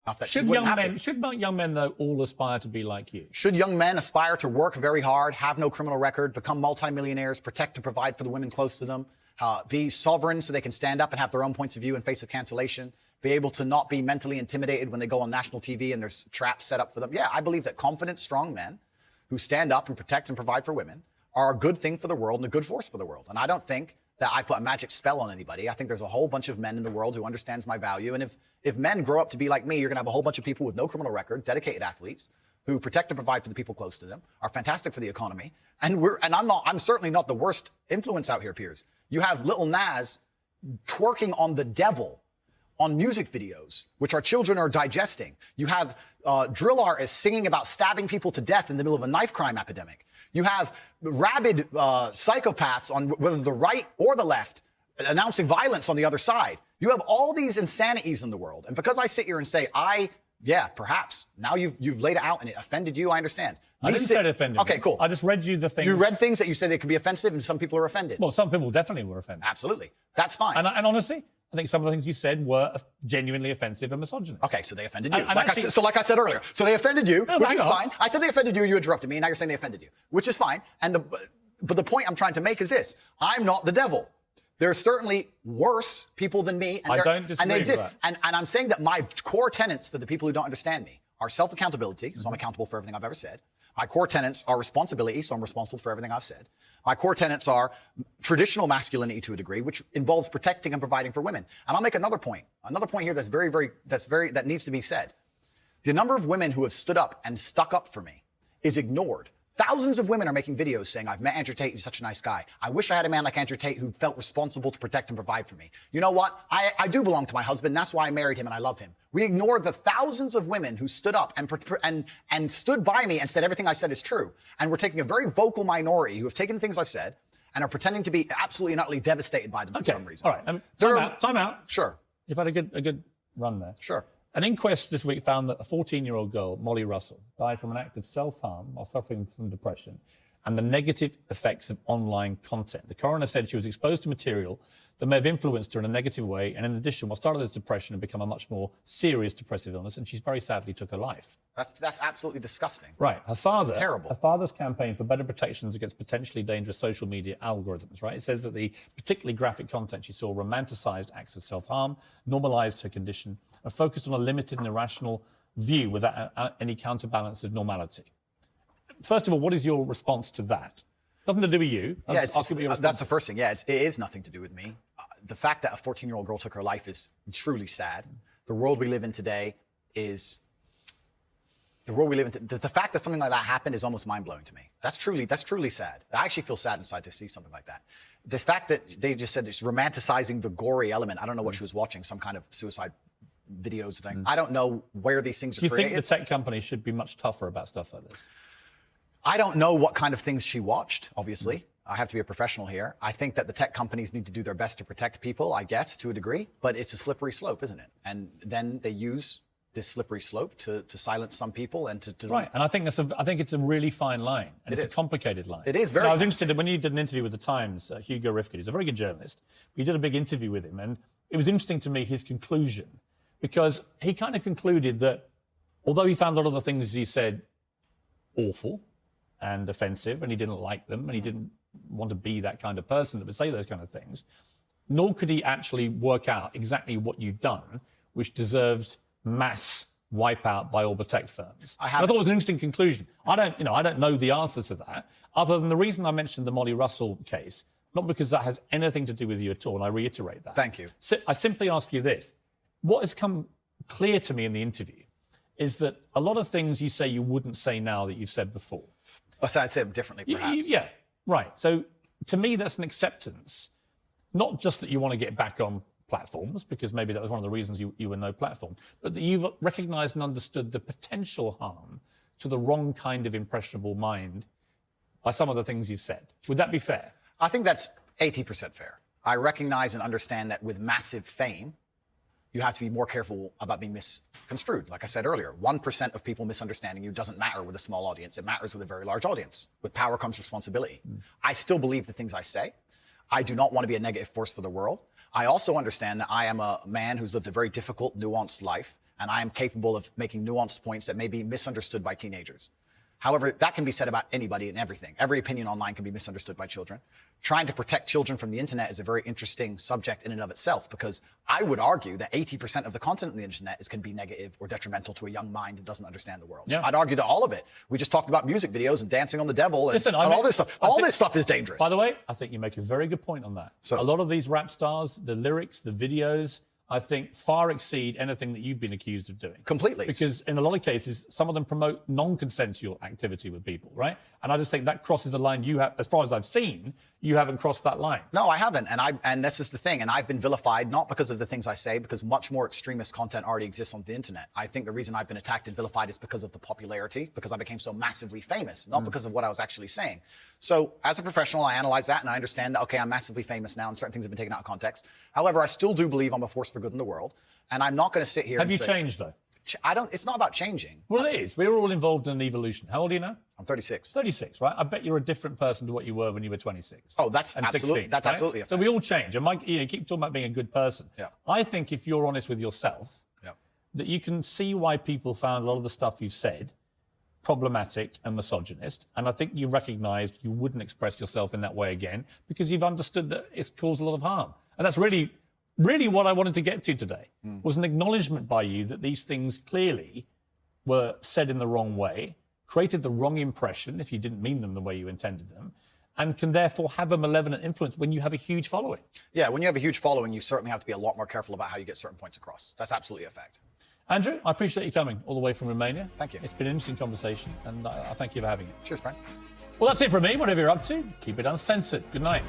That should young men, though, all aspire to be like you? Should young men aspire to work very hard, have no criminal record, become multimillionaires, protect and provide for the women close to them, be sovereign so they can stand up and have their own points of view in face of cancellation, be able to not be mentally intimidated when they go on national TV and there's traps set up for them? Yeah, I believe that confident, strong men who stand up and protect and provide for women are a good thing for the world and a good force for the world. And I don't think that I put a magic spell on anybody. I think there's a whole bunch of men in the world who understands my value. And if men grow up to be like me, you're going to have a whole bunch of people with no criminal record, dedicated athletes who protect and provide for the people close to them, are fantastic for the economy. And I'm certainly not the worst influence out here, Piers. You have little Nas twerking on the devil on music videos, which our children are digesting. You have drill artists singing about stabbing people to death in the middle of a knife crime epidemic. You have rabid psychopaths on whether the right or the left announcing violence on the other side. You have all these insanities in the world. And because I sit here and say, yeah, perhaps. Now you've laid it out and it offended you, I understand. I didn't say it offended me. Okay, cool. I just read you the things. You read things that you said they could be offensive and some people are offended. Well, some people definitely were offended. Absolutely. That's fine. And honestly, I think some of the things you said were genuinely offensive and misogynist. Okay, so they offended you. Like I said earlier. So they offended you, which is fine. I said they offended you, you interrupted me, and now you're saying they offended you, which is fine. But the point I'm trying to make is this. I'm not the devil. There are certainly worse people than me. And I don't disagree and they exist. With that. And I'm saying that my core tenets for the people who don't understand me are self-accountability, so I'm accountable for everything I've ever said. My core tenets are responsibility, so I'm responsible for everything I've said. My core tenets are traditional masculinity to a degree, which involves protecting and providing for women. And I'll make another point here that needs to be said. The number of women who have stood up and stuck up for me is ignored. Thousands of women are making videos saying, I've met Andrew Tate, he's such a nice guy. I wish I had a man like Andrew Tate who felt responsible to protect and provide for me. You know what? I do belong to my husband. That's why I married him and I love him. We ignore the thousands of women who stood up and stood by me and said everything I said is true. And we're taking a very vocal minority who have taken things I've said and are pretending to be absolutely and utterly devastated by them for some reason. All right. Time out. Sure. You've had a good run there. Sure. An inquest this week found that a 14-year-old girl, Molly Russell, died from an act of self-harm while suffering from depression and the negative effects of online content. The coroner said she was exposed to material that may have influenced her in a negative way, and in addition, what started as depression had become a much more serious depressive illness, and she very sadly took her life. That's absolutely disgusting. Right. Her father, terrible. Her father's campaign for better protections against potentially dangerous social media algorithms, right? It says that the particularly graphic content she saw romanticized acts of self-harm, normalized her condition, and focused on a limited and irrational view without any counterbalance of normality. First of all, what is your response to that? Nothing to do with you. That's the first thing. Yeah, it is nothing to do with me. The fact that a 14-year-old girl took her life is truly sad. The world we live in today is... The fact that something like that happened is almost mind-blowing to me. That's truly sad. I actually feel sad inside to see something like that. This fact that they just said it's romanticizing the gory element. I don't know what she was watching, some kind of suicide videos thing. I don't know where these things are created. Do you think the tech companies should be much tougher about stuff like this? I don't know what kind of things she watched, obviously. I have to be a professional here. I think that the tech companies need to do their best to protect people, I guess, to a degree. But it's a slippery slope, isn't it? And then they use this slippery slope to silence some people and to right. And I think it's a really fine line, and it's a complicated line. It is very. I was interested when you did an interview with the Times. Hugo Rifkin, he's a very good journalist. We did a big interview with him, and it was interesting to me his conclusion, because he kind of concluded that although he found a lot of the things he said awful and offensive, and he didn't like them, and he didn't want to be that kind of person that would say those kind of things, nor could he actually work out exactly what you'd done, which deserved mass wipeout by all the tech firms. I thought it was an interesting conclusion. I don't know the answer to that, other than the reason I mentioned the Molly Russell case, not because that has anything to do with you at all, and I reiterate that. Thank you. So I simply ask you this. What has come clear to me in the interview is that a lot of things you say you wouldn't say now that you've said before. I'd say them differently, perhaps. Yeah, right. So to me, that's an acceptance, not just that you want to get back on platforms, because maybe that was one of the reasons you were no platform, but that you've recognized and understood the potential harm to the wrong kind of impressionable mind by some of the things you've said. Would that be fair? I think that's 80% fair. I recognize and understand that with massive fame, you have to be more careful about being misconstrued. Like I said earlier, 1% of people misunderstanding you doesn't matter with a small audience. It matters with a very large audience. With power comes responsibility. I still believe the things I say. I do not want to be a negative force for the world. I also understand that I am a man who's lived a very difficult, nuanced life, and I am capable of making nuanced points that may be misunderstood by teenagers. However, that can be said about anybody and everything. Every opinion online can be misunderstood by children. Trying to protect children from the internet is a very interesting subject in and of itself, because I would argue that 80% of the content on the internet can be negative or detrimental to a young mind that doesn't understand the world. Yeah. I'd argue that all of it. We just talked about music videos and dancing on the devil and, all this stuff. This stuff is dangerous. By the way, I think you make a very good point on that. So, a lot of these rap stars, the lyrics, the videos, I think far exceed anything that you've been accused of doing. Completely. Because in a lot of cases, some of them promote non-consensual activity with people, right? And I just think that crosses a line you have, as far as I've seen, you haven't crossed that line. No, I haven't. And this is the thing. And I've been vilified, not because of the things I say, because much more extremist content already exists on the internet. I think the reason I've been attacked and vilified is because of the popularity, because I became so massively famous, not because of what I was actually saying. So as a professional, I analyze that and I understand that, okay, I'm massively famous now and certain things have been taken out of context. However, I still do believe I'm a force for good in the world. And I'm not going to sit here and say... Have you changed, though? It's not about changing. Well, it is. We're all involved in an evolution. How old are you now? I'm 36. 36, right? I bet you're a different person to what you were when you were 26. Oh, that's absolutely, 16, that's right? absolutely a fact. So we all change. And Mike, you keep talking about being a good person. Yeah. I think if you're honest with yourself, that you can see why people found a lot of the stuff you've said problematic and misogynist. And I think you recognized you wouldn't express yourself in that way again because you've understood that it's caused a lot of harm. And that's really what I wanted to get to today, was an acknowledgement by you that these things clearly were said in the wrong way, created the wrong impression if you didn't mean them the way you intended them, and can therefore have a malevolent influence when you have a huge following. Yeah, when you have a huge following, you certainly have to be a lot more careful about how you get certain points across. That's absolutely a fact. Andrew, I appreciate you coming all the way from Romania. Thank you. It's been an interesting conversation, and I thank you for having it. Cheers, Frank. Well, that's it from me. Whatever you're up to, keep it uncensored. Good night.